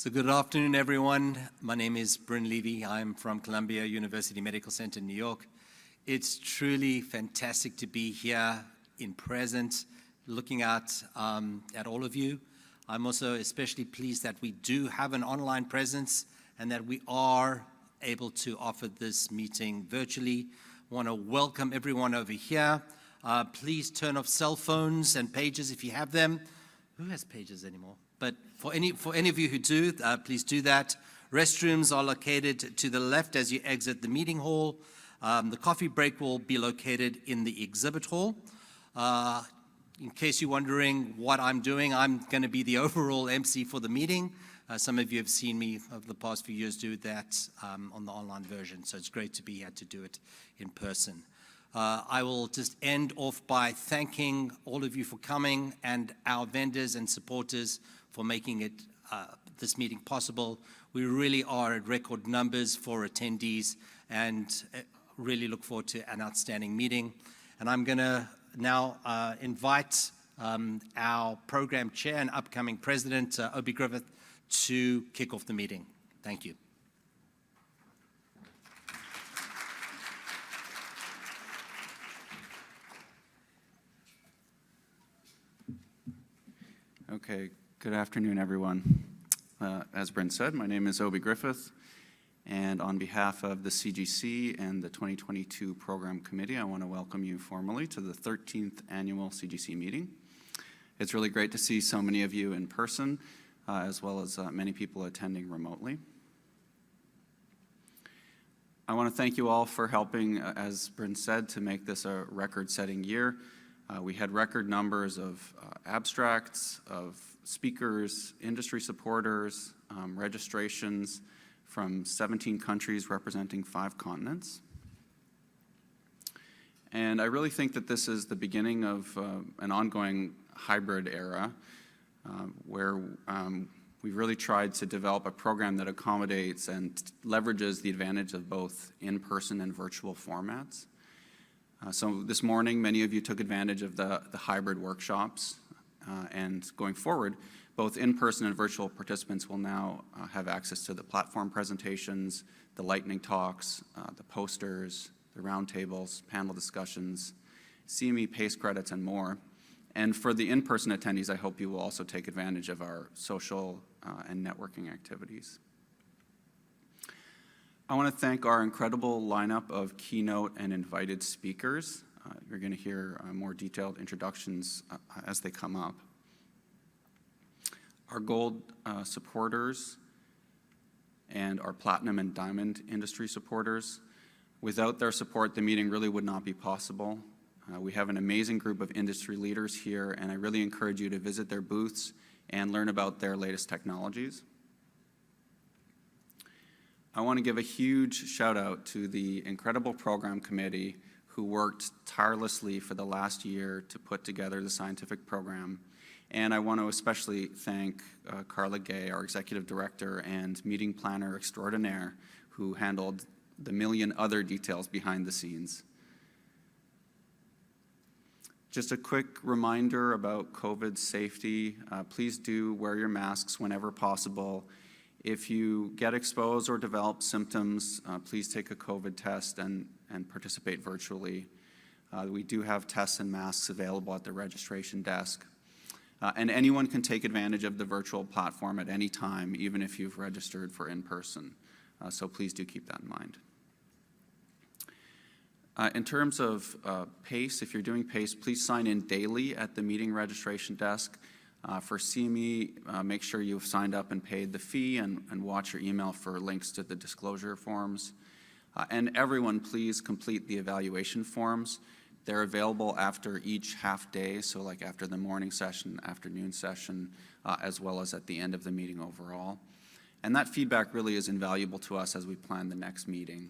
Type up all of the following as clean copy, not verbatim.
So good afternoon, everyone. My name is Bryn Levy. I'm from Columbia University Medical Center in New York. It's truly fantastic to be here in present, looking at all of you. I'm also especially pleased that we do have an online presence and that we are able to offer this meeting virtually. I want to welcome everyone over here. Please turn off cell phones and pages if you have them. Who has pages anymore? But for any of you who do, please do that. Restrooms are located to the left as you exit the meeting hall. The coffee break will be located in the exhibit hall. In case you're wondering what I'm doing, I'm going to be the overall MC for the meeting. Some of you have seen me over the past few years do that on the online version, so it's great to be here to do it in person. I will just end off by thanking all of you for coming and our vendors and supporters for making this meeting possible. We really are at record numbers for attendees and really look forward to an outstanding meeting. And I'm going to now invite our program chair and upcoming president, Obi Griffith, to kick off the meeting. Thank you. Okay, good afternoon, everyone. As Brent said, my name is Obi Griffith, and on behalf of the CGC and the 2022 Program Committee, I want to welcome you formally to the 13th Annual CGC meeting. It's really great to see so many of you in person, as well as many people attending remotely. I want to thank you all for helping, as Brent said, to make this a record-setting year. We had record numbers of abstracts, of speakers, industry supporters, registrations from 17 countries representing 5 continents. And I really think that this is the beginning of an ongoing hybrid era where we've really tried to develop a program that accommodates and leverages the advantage of both in-person and virtual formats. So this morning, many of you took advantage of the hybrid workshops, and going forward, both in-person and virtual participants will now have access to the platform presentations, the lightning talks, the posters, the roundtables, panel discussions, CME PACE credits, and more. And for the in-person attendees, I hope you will also take advantage of our social and networking activities. I want to thank our incredible lineup of keynote and invited speakers. You're going to hear more detailed introductions as they come up. Our gold supporters and our platinum and diamond industry supporters. Without their support, the meeting really would not be possible. We have an amazing group of industry leaders here, and I really encourage you to visit their booths and learn about their latest technologies. I want to give a huge shout out to the incredible program committee who worked tirelessly for the last year to put together the scientific program. And I want to especially thank Carla Gay, our executive director and meeting planner extraordinaire, who handled the million other details behind the scenes. Just a quick reminder about COVID safety. Please do wear your masks whenever possible. If you get exposed or develop symptoms, please take a COVID test and participate virtually. We do have tests and masks available at the registration desk. And anyone can take advantage of the virtual platform at any time, even if you've registered for in-person. So please do keep that in mind. In terms of PACE, if you're doing PACE, please sign in daily at the meeting registration desk. For CME, make sure you've signed up and paid the fee and watch your email for links to the disclosure forms. And everyone, please complete the evaluation forms. They're available after each half day, so like after the morning session, afternoon session, as well as at the end of the meeting overall. And that feedback really is invaluable to us as we plan the next meeting.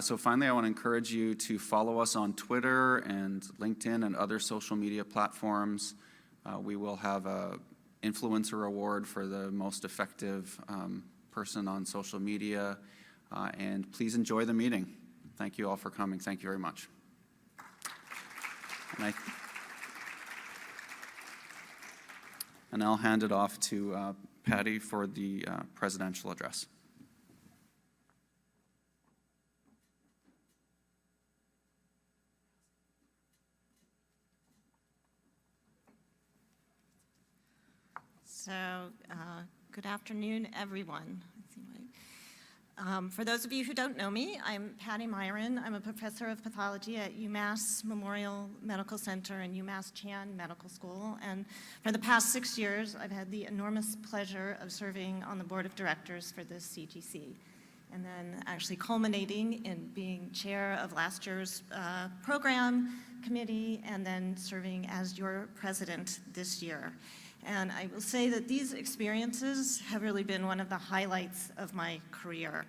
So finally, I want to encourage you to follow us on Twitter and LinkedIn and other social media platforms. We will have an influencer award for the most effective person on social media. And please enjoy the meeting. Thank you all for coming. Thank you very much. And And I'll hand it off to Patty for the presidential address. So, good afternoon, everyone. For those of you who don't know me, I'm Patty Miron. I'm a professor of pathology at UMass Memorial Medical Center and UMass Chan Medical School. And for the past 6 years, I've had the enormous pleasure of serving on the board of directors for this CGC. And then actually culminating in being chair of last year's program committee and then serving as your president this year. And I will say that these experiences have really been one of the highlights of my career.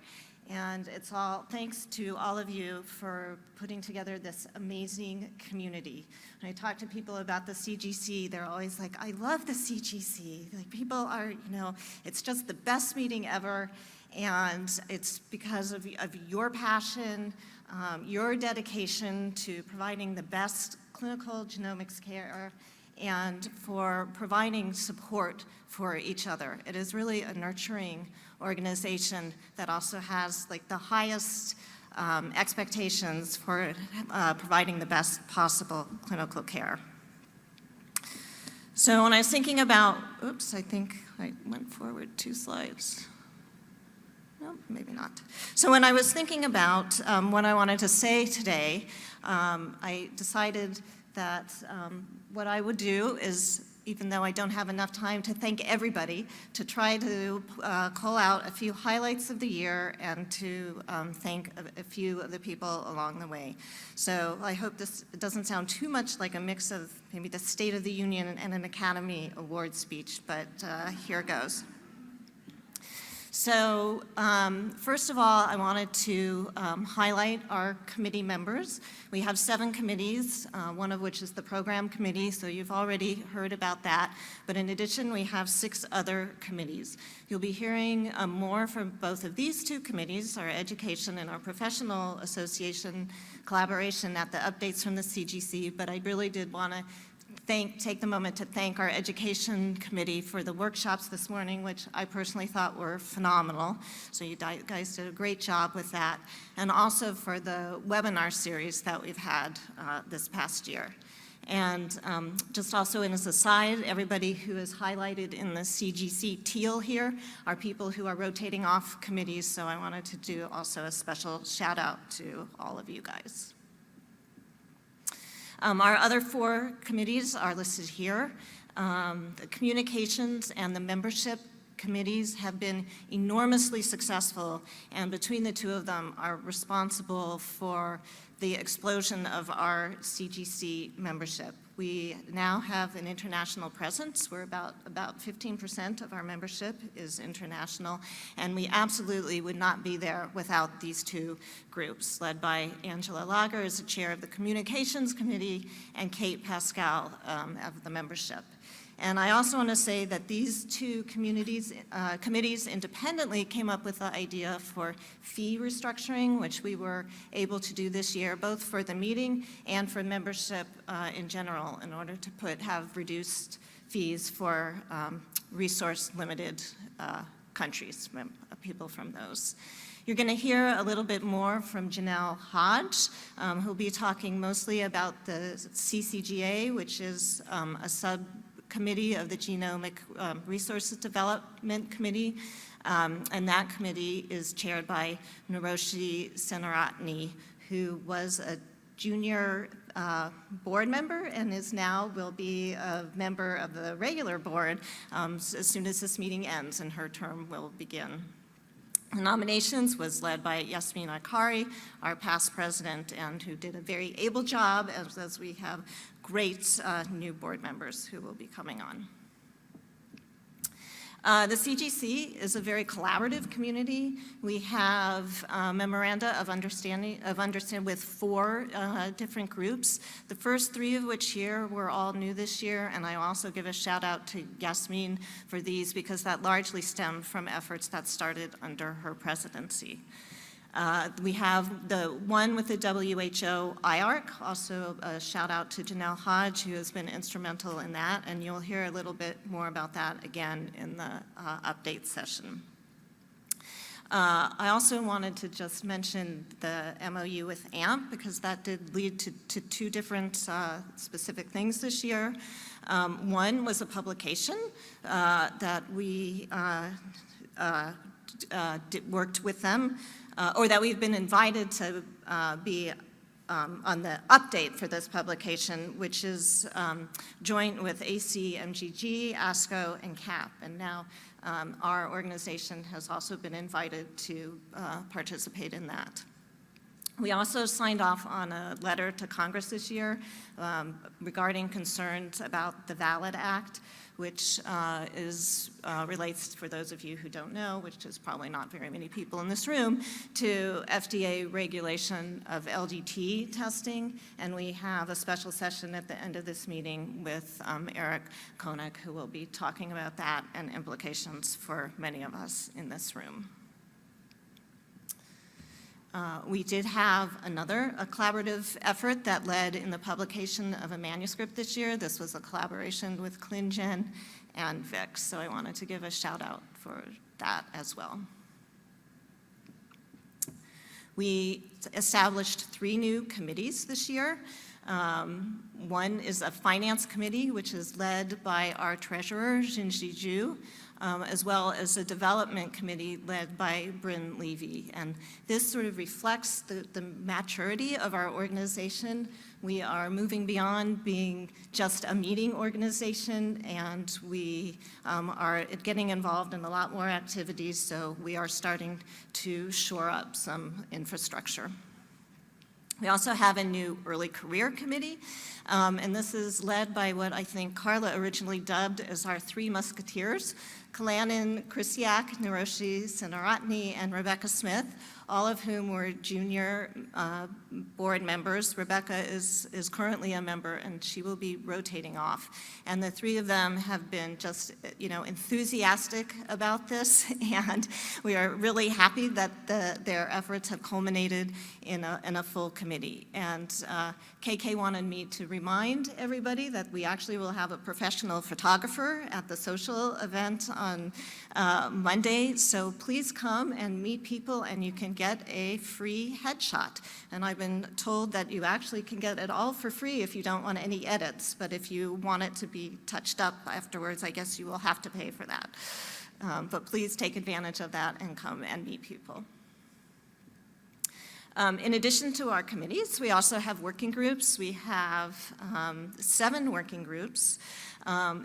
And it's all thanks to all of you for putting together this amazing community. When I talk to people about the CGC, they're always like, I love the CGC. Like, people are, it's just the best meeting ever. And it's because of your passion, your dedication to providing the best clinical genomics care, and for providing support for each other. It is really a nurturing organization that also has like the highest expectations for providing the best possible clinical care. So when I was thinking about, oops, I think I went forward 2 slides. No, maybe not. So when I was thinking about what I wanted to say today, I decided that what I would do is, even though I don't have enough time to thank everybody, to try to call out a few highlights of the year and to thank a few of the people along the way. So I hope this doesn't sound too much like a mix of maybe the State of the Union and an Academy Award speech, but here goes. So first of all, I wanted to highlight our committee members. We have 7 committees, one of which is the program committee, so you've already heard about that. But in addition, we have 6 other committees. You'll be hearing more from both of these 2 committees, our education and our professional association collaboration at the updates from the CGC, but I really did want to take the moment to thank our education committee for the workshops this morning, which I personally thought were phenomenal. So you guys did a great job with that. And also for the webinar series that we've had this past year. And just also as an aside, everybody who is highlighted in the CGC teal here are people who are rotating off committees. So I wanted to do also a special shout out to all of you guys. Our other 4 committees are listed here. The communications and the membership committees have been enormously successful, and between the 2 of them are responsible for the explosion of our CGC membership. We now have an international presence. We're about 15% of our membership is international, and we absolutely would not be there without these 2 groups, led by Angela Lager as the chair of the Communications Committee and Kate Pascal of the membership. And I also want to say that these 2 committees independently came up with the idea for fee restructuring, which we were able to do this year, both for the meeting and for membership in general, in order to have reduced fees for resource-limited countries, people from those. You're going to hear a little bit more from Janelle Hodge, who'll be talking mostly about the CCGA, which is a subcommittee of the Genomic Resources Development Committee, and that committee is chaired by Naroshi Senaratne, who was a junior board member and will be a member of the regular board as soon as this meeting ends and her term will begin. The nominations was led by Yasmin Akari, our past president, and who did a very able job as we have great new board members who will be coming on. The CGC is a very collaborative community. We have memoranda of understanding with 4 different groups. The first 3 of which here were all new this year, and I also give a shout out to Yasmin for these because that largely stemmed from efforts that started under her presidency. We have the one with the WHO IARC, also a shout out to Janelle Hodge, who has been instrumental in that, and you'll hear a little bit more about that again in the update session. I also wanted to just mention the MOU with AMP, because that did lead to two different specific things this year. One was a publication that we worked with them, or that we've been invited to be on the update for this publication, which is joint with ACMGG, ASCO, and CAP. And now our organization has also been invited to participate in that. We also signed off on a letter to Congress this year regarding concerns about the VALID Act, which relates, for those of you who don't know, which is probably not very many people in this room, to FDA regulation of LDT testing. And we have a special session at the end of this meeting with Eric Koenig, who will be talking about that and implications for many of us in this room. We did have a collaborative effort that led in the publication of a manuscript this year. This was a collaboration with ClinGen and VIX, so I wanted to give a shout out for that as well. We established 3 new committees this year. One is a finance committee, which is led by our treasurer, Jinji Zhu, as well as a development committee led by Bryn Levy. And this sort of reflects the maturity of our organization. We are moving beyond being just a meeting organization, and we are getting involved in a lot more activities, so we are starting to shore up some infrastructure. We also have a new early career committee, and this is led by what I think Carla originally dubbed as our 3 musketeers, Kalanin Krisiak, Niroshi Sinaratni, and Rebecca Smith, all of whom were junior board members. Rebecca is currently a member, and she will be rotating off. And the 3 of them have been just, enthusiastic about this, and we are really happy that their efforts have culminated in a full committee. And KK wanted me to remind everybody that we actually will have a professional photographer at the social event on Monday, so please come and meet people, and you can get a free headshot. And I've been told that you actually can get it all for free if you don't want any edits, but if you want it to be touched up afterwards, I guess you will have to pay for that. But please take advantage of that and come and meet people. In addition to our committees, we also have working groups. We have 7 working groups.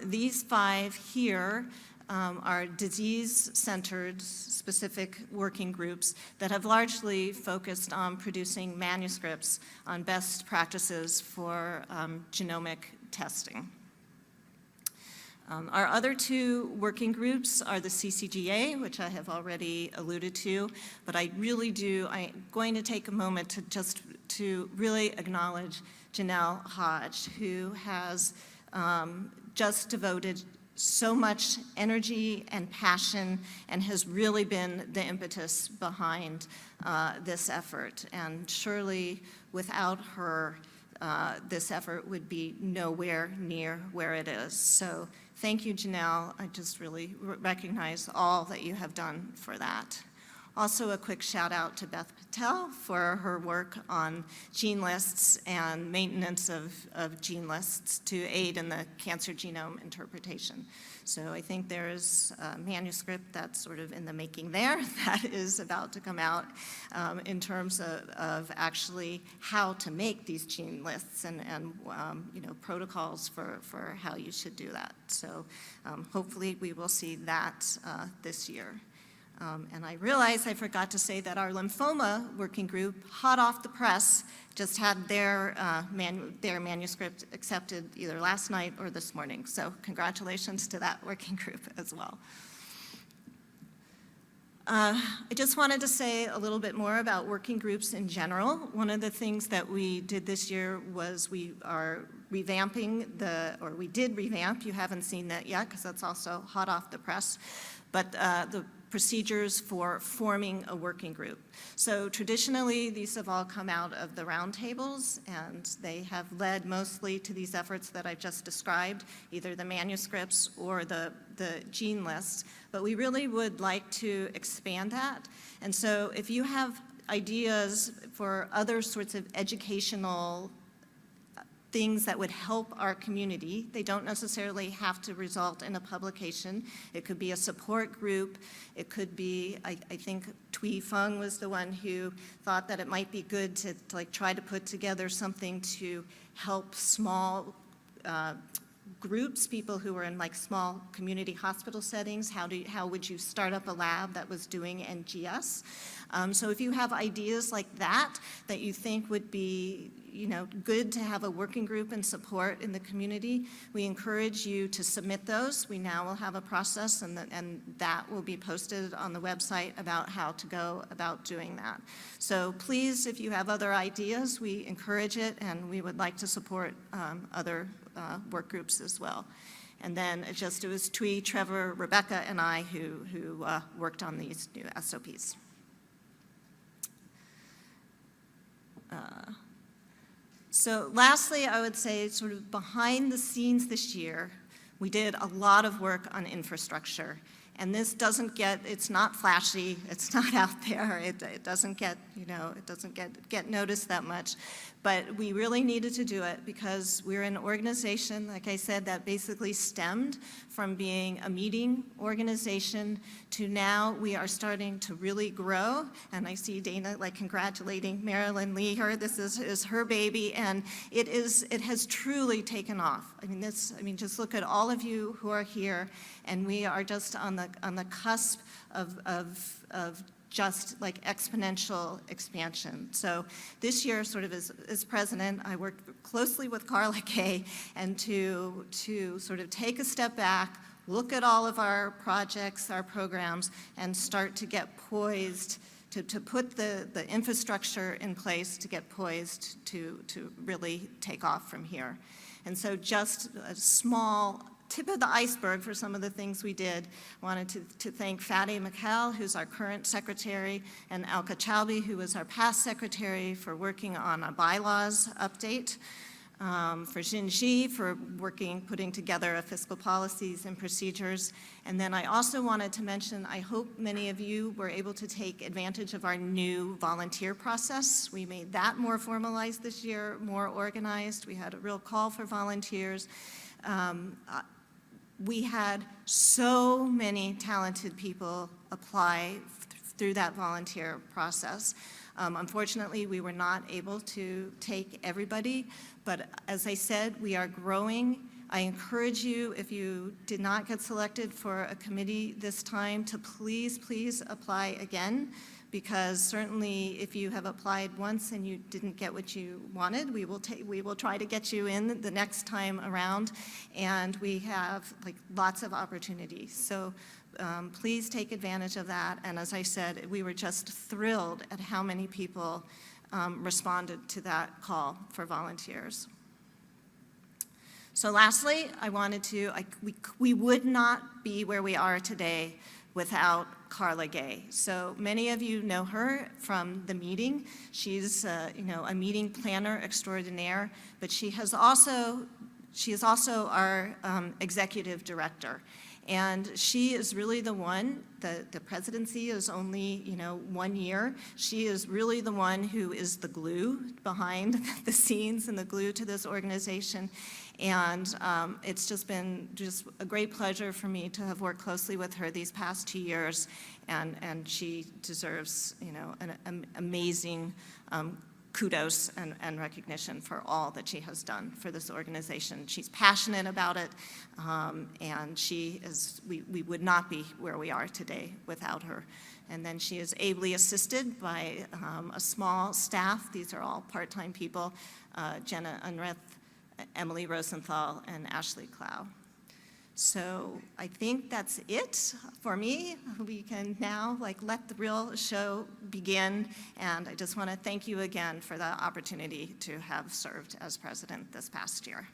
These 5 here are disease-centered specific working groups that have largely focused on producing manuscripts on best practices for genomic testing. Our other 2 working groups are the CCGA, which I have already alluded to, but I'm going to take a moment to really acknowledge Janelle Hodge, who has just devoted so much energy and passion and has really been the impetus behind this effort. And surely without her, this effort would be nowhere near where it is. So thank you, Janelle. I just really recognize all that you have done for that. Also, a quick shout out to Beth Patel for her work on gene lists and maintenance of gene lists to aid in the cancer genome interpretation. So I think there is a manuscript that's sort of in the making there that is about to come out in terms of actually how to make these gene lists and protocols for how you should do that. So hopefully we will see that this year. And I realize I forgot to say that our lymphoma working group, hot off the press, just had their manuscript accepted either last night or this morning. So congratulations to that working group as well. I just wanted to say a little bit more about working groups in general. One of the things that we did this year was we are revamping we did revamp, you haven't seen that yet because that's also hot off the press, but the procedures for forming a working group. So traditionally, these have all come out of the roundtables, and they have led mostly to these efforts that I've just described, either the manuscripts or the gene lists. But we really would like to expand that. And so if you have ideas for other sorts of educational things that would help our community. They don't necessarily have to result in a publication. It could be a support group. It could be, I think Tui Feng was the one who thought that it might be good to like try to put together something to help small groups, people who are in like small community hospital settings. How would you start up a lab that was doing NGS? So if you have ideas like that you think would be, good to have a working group and support in the community, we encourage you to submit those. We now will have a process, and that will be posted on the website about how to go about doing that. So please, if you have other ideas, we encourage it, and we would like to support other work groups as well. And then it was Tui, Trevor, Rebecca, and I who worked on these new SOPs. So lastly, I would say sort of behind the scenes this year, we did a lot of work on infrastructure. And this it's not flashy, it's not out there, it doesn't get, it doesn't get noticed that much. But we really needed to do it because we're an organization, like I said, that basically stemmed from being a meeting organization to now we are starting to really grow. And I see Dana like congratulating Marilyn Lee here. This is her baby, and it has truly taken off. I mean, just look at all of you who are here, and we are just on the cusp of just like exponential expansion. So this year, sort of as president, I worked closely with Carla Kay and to sort of take a step back, look at all of our projects, our programs, and start to get poised to put the infrastructure in place to get poised to really take off from here. And so just a small tip of the iceberg for some of the things we did. I wanted to thank Fatty McHale, who's our current secretary, and Alka Chowbey, who was our past secretary, for working on a bylaws update. For Jinji for putting together a fiscal policies and procedures. And then I also wanted to mention, I hope many of you were able to take advantage of our new volunteer process. We made that more formalized this year, more organized. We had a real call for volunteers. We had so many talented people apply through that volunteer process. Unfortunately, we were not able to take everybody, but as I said, we are growing. I encourage you, if you did not get selected for a committee this time, to please apply again, because certainly if you have applied once and you didn't get what you wanted, we will try to get you in the next time around, and we have like lots of opportunities. So please take advantage of that. And as I said, we were just thrilled at how many people responded to that call for volunteers. So lastly, I wanted to, we would not be where we are today without Carla Gay. So many of you know her from the meeting. She's a meeting planner extraordinaire, but she is also our executive director. And she is really the one, the presidency is only, 1 year. She is really the one who is the glue behind the scenes and the glue to this organization. And it's just been a great pleasure for me to have worked closely with her these past 2 years. And she deserves, an amazing kudos and recognition for all that she has done for this organization. She's passionate about it, and we would not be where we are today without her. And then she is ably assisted by a small staff. These are all part-time people, Jenna Unreth, Emily Rosenthal, and Ashley Clow. So I think that's it for me. We can now let the real show begin. And I just want to thank you again for the opportunity to have served as president this past year.